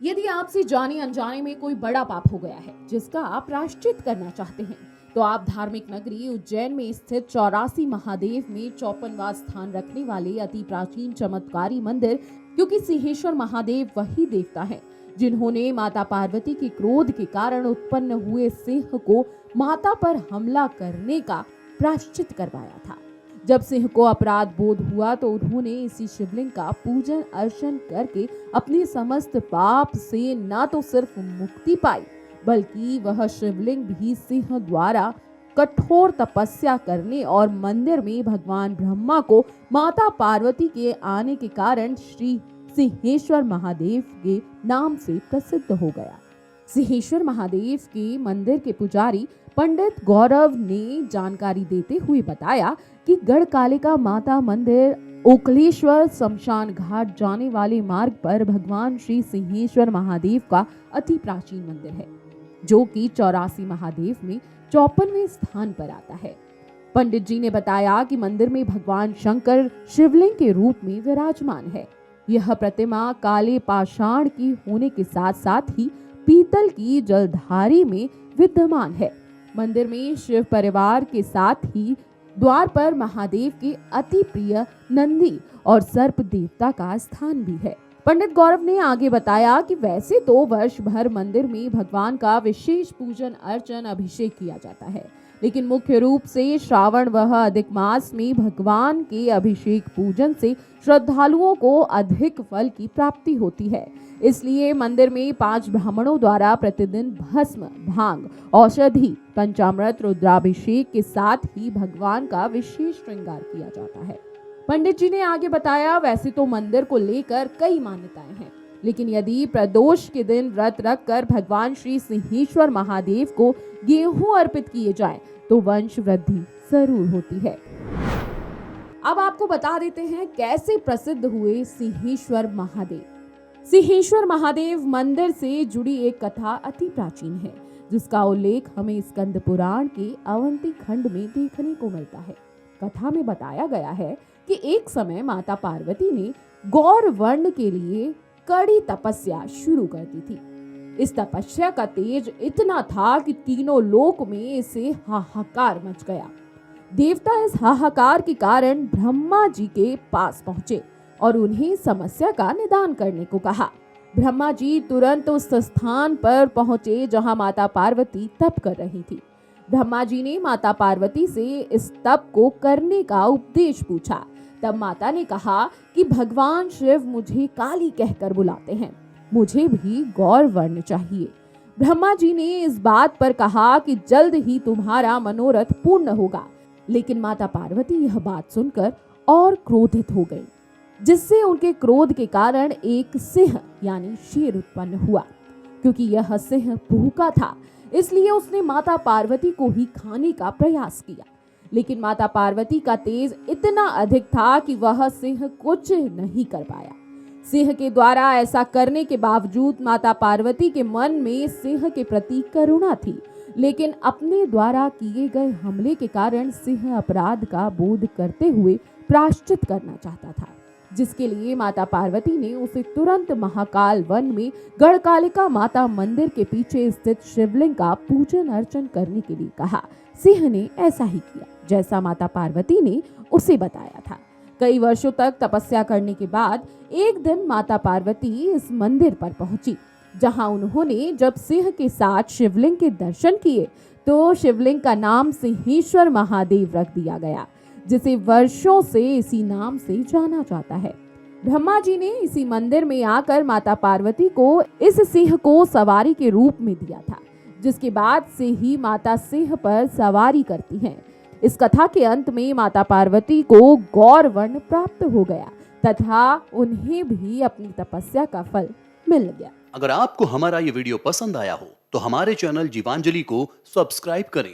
यदि आपसे जाने अनजाने में कोई बड़ा पाप हो गया है जिसका आप प्रायश्चित करना चाहते हैं, तो आप धार्मिक नगरी उज्जैन में स्थित 84 महादेव में 54वां स्थान रखने वाले अति प्राचीन चमत्कारी मंदिर, क्योंकि सिंहेश्वर महादेव वही देवता हैं जिन्होंने माता पार्वती के क्रोध के कारण उत्पन्न हुए सिंह को माता पर हमला करने का प्रायश्चित करवाया था। जब सिंह को अपराध बोध हुआ तो उन्होंने इसी शिवलिंग का पूजन अर्चन करके अपने समस्त पाप से न तो सिर्फ मुक्ति पाई, बल्कि वह शिवलिंग भी सिंह द्वारा कठोर तपस्या करने और मंदिर में भगवान ब्रह्मा को माता पार्वती के आने के कारण श्री सिंहेश्वर महादेव के नाम से प्रसिद्ध हो गया। सिंहेश्वर महादेव के मंदिर के पुजारी पंडित गौरव ने जानकारी देते हुए बताया कि गढ़कालिका माता मंदिर ओकलेश्वर शमशान घाट जाने वाले मार्ग पर भगवान श्री सिंहेश्वर महादेव का अति प्राचीन मंदिर है, जो कि 84 महादेव में 54वें स्थान पर आता है। पंडित जी ने बताया कि मंदिर में भगवान शंकर शिवलिंग के रूप में विराजमान है। यह प्रतिमा काले पाषाण की होने के साथ साथ ही पीतल की जलधारी में विद्यमान है। मंदिर में शिव परिवार के साथ ही द्वार पर महादेव के अति प्रिय नंदी और सर्प देवता का स्थान भी है। पंडित गौरव ने आगे बताया कि वैसे तो वर्ष भर मंदिर में भगवान का विशेष पूजन अर्चन अभिषेक किया जाता है, लेकिन मुख्य रूप से श्रावण वह अधिक मास में भगवान के अभिषेक पूजन से श्रद्धालुओं को अधिक फल की प्राप्ति होती है। इसलिए मंदिर में 5 ब्राह्मणों द्वारा प्रतिदिन भस्म, भांग, औषधि, पंचामृत, रुद्राभिषेक के साथ ही भगवान का विशेष श्रृंगार किया जाता है। पंडित जी ने आगे बताया, वैसे तो मंदिर को लेकर कई मान्यताएं हैं, लेकिन यदि प्रदोष के दिन व्रत रखकर भगवान श्री सिंहेश्वर महादेव को गेहूं अर्पित किए जाए तो वंश वृद्धि जरूर होती है। अब आपको बता देते हैं कैसे प्रसिद्ध हुए सिंहेश्वर महादेव। सिंहेश्वर महादेव मंदिर से जुड़ी एक कथा अति प्राचीन है, जिसका उल्लेख हमें स्कंद पुराण के अवंती खंड में देखने को मिलता है। कथा में बताया गया है कि एक समय माता पार्वती ने गौर वर्ण के लिए कड़ी तपस्या शुरू कर दी थी। इस तपस्या का तेज इतना था कि तीनों लोक में इसे हाहाकार मच गया। देवता इस हाहाकार के कारण ब्रह्मा जी के पास पहुंचे और उन्हें समस्या का निदान करने को कहा। ब्रह्मा जी तुरंत उस स्थान पर पहुंचे जहां माता पार्वती तप कर रही थी। ब्रह्मा जी ने माता पार्वती से इस तप को करने का उपदेश पूछा। तब माता ने कहा कि भगवान शिव मुझे काली कहकर बुलाते हैं, मुझे भी गौर वर्ण चाहिए। ब्रह्मा जी ने इस बात पर कहा कि जल्द ही तुम्हारा मनोरथ पूर्ण होगा, लेकिन माता पार्वती यह बात सुनकर और क्रोधित हो गई, जिससे उनके क्रोध के कारण एक सिंह यानी शेर उत्पन्न हुआ। क्योंकि यह सिंह भूखा था, इसलिए उसने माता पार्वती को ही खाने का प्रयास किया, लेकिन माता पार्वती का तेज इतना अधिक था कि वह सिंह कुछ नहीं कर पाया। सिंह के द्वारा ऐसा करने के बावजूद माता पार्वती के मन में सिंह के प्रति करुणा थी, लेकिन अपने द्वारा किए गए हमले के कारण सिंह अपराध का बोध करते हुए प्रायश्चित करना चाहता था, जिसके लिए माता पार्वती ने उसे तुरंत महाकाल वन में गढ़कालिका माता मंदिर के पीछे स्थित शिवलिंग का पूजन अर्चन करने के लिए कहा। सिंह ने ऐसा ही किया जैसा माता पार्वती ने उसे बताया था। कई वर्षों तक तपस्या करने के बाद एक दिन माता पार्वती इस मंदिर पर पहुंची, जहां उन्होंने जब सिंह के साथ शिवलिंग के दर्शन किए तो शिवलिंग का नाम सिंहेश्वर महादेव रख दिया गया, जिसे वर्षों से इसी नाम से जाना जाता है। ब्रह्मा जी ने इसी मंदिर में आकर माता पार्वती को इस सिंह को सवारी के रूप में दिया था, जिसके बाद से ही माता सिंह पर सवारी करती हैं। इस कथा के अंत में माता पार्वती को गौर वर्ण प्राप्त हो गया तथा उन्हें भी अपनी तपस्या का फल मिल गया। अगर आपको हमारा ये वीडियो पसंद आया हो तो हमारे चैनल जीवांजलि को सब्सक्राइब करें